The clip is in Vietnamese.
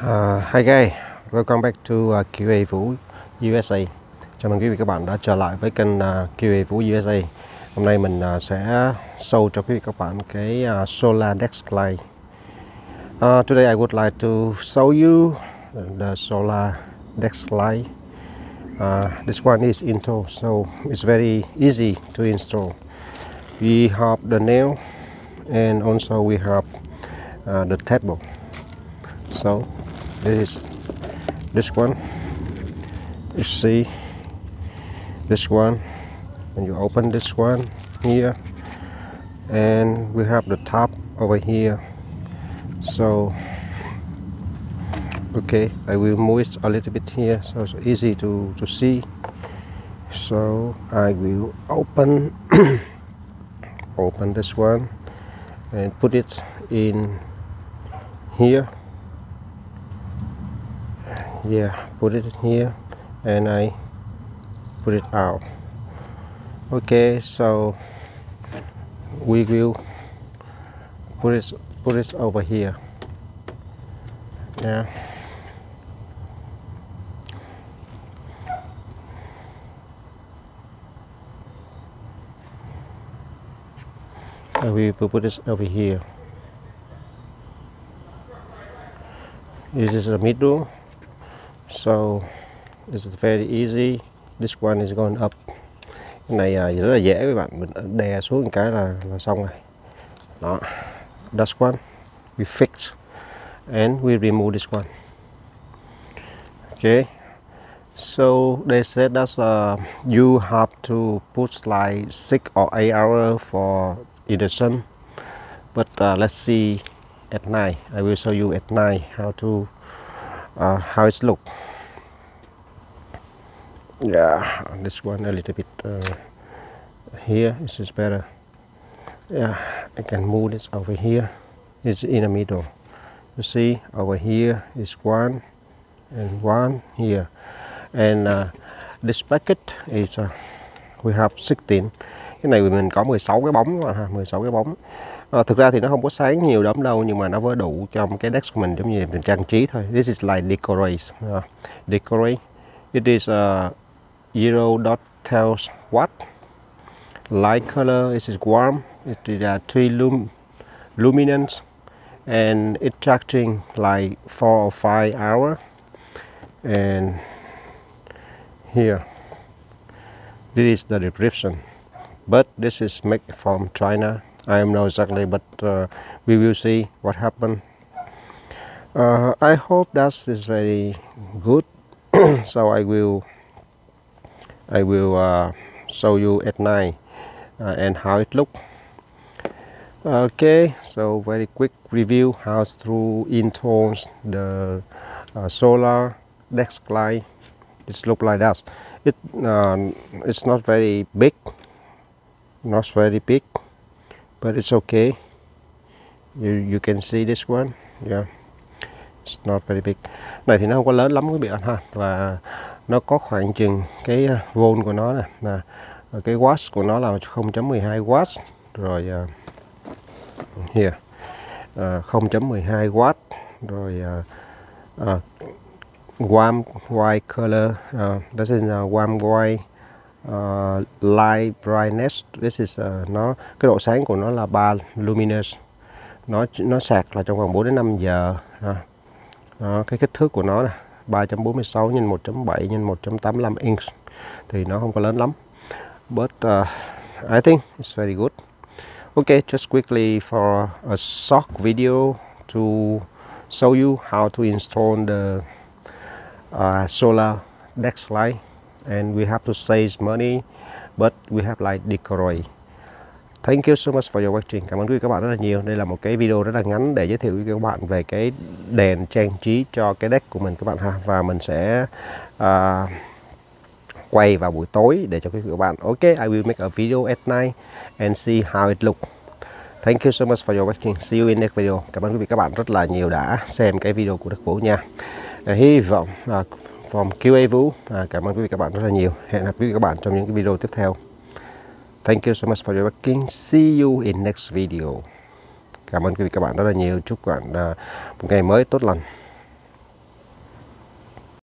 Hi guys, welcome back to QA Vũ USA. Chào mừng quý vị các bạn đã trở lại với kênh QA Vũ USA. Hôm nay mình sẽ show cho quý vị các bạn cái solar desk light. Today I would like to show you the solar desk light. This one is installed, so it's very easy to install. We have the nail and also we have the table. So this is this one. You see this one, and you open this one here, and we have the top over here. So okay, I will move it a little bit here so it's easy to see. So I will open open this one and put it in here. Yeah, put it here and I put it out. Okay, so we will put it over here. Yeah. We will put it over here. This is the middle. So this is very easy. This one is going up. Cái này rất là dễ các bạn, mình đè xuống một cái là xong rồi. Đó. That's one we fix and we remove this one. Okay. So they said that you have to put like 6 or 8 hours for induction. But let's see at night. I will show you at night how it's look. Yeah, this one a little bit here. This is better. Yeah, I can move this over here. It's in the middle. You see, over here is one and one here. And this bracket is we have 16. Cái này mình có 16 cái bóng, 16 cái bóng. Thực ra thì nó không có sáng nhiều lắm đâu, nhưng mà nó vừa đủ trong cái desk của mình, giống như mình trang trí thôi. This is like decorate. Decorate. It is 0.12 watt. Light color is warm. It is 3 luminance, and it's charging like 4 or 5 hours. And here, this is the description. But this is made from China. I don't know exactly, but we will see what happened. I hope that is very good. So I will show you at night and how it look. Okay, so very quick review how to install the solar desk light. It look like that. It's not very big. Not very big, but it's okay. You can see this one. Yeah, it's not very big. Này thì nó không có lớn lắm quý vị ha, và nó có khoảng chừng cái volt của nó này, là cái watt của nó là 0.12 watt rồi. Here 0.12 watt rồi. Warm white color. This is warm white. Light brightness. This is nó cái độ sáng của nó là 3 luminous. Nó sạc là trong vòng 4 đến 5 giờ. Cái kích thước của nó là 3.46 x 1.7 x 1.85 inch thì nó không có lớn lắm. But I think it's very good. Okay, just quickly for a short video to show you how to install the solar desk light. And we have to save money, but we have like decorate. Thank you so much for your watching. Cảm ơn quý vị các bạn rất là nhiều. Đây là một cái video rất là ngắn để giới thiệu với các bạn về cái đèn trang trí cho cái deck của mình các bạn ha. Và mình sẽ quay vào buổi tối để cho quý vị các bạn. Okay, I will make a video at night and see how it look. Thank you so much for your watching. See you in next video. Cảm ơn quý vị các bạn rất là nhiều đã xem cái video của Đức Vũ nha. Hy vọng from QA Vũ. Cảm ơn quý vị các bạn rất là nhiều. Hẹn gặp quý vị các bạn trong những cái video tiếp theo. Thank you so much for your watching. See you in next video. Cảm ơn quý vị các bạn rất là nhiều. Chúc các bạn một ngày mới tốt lành.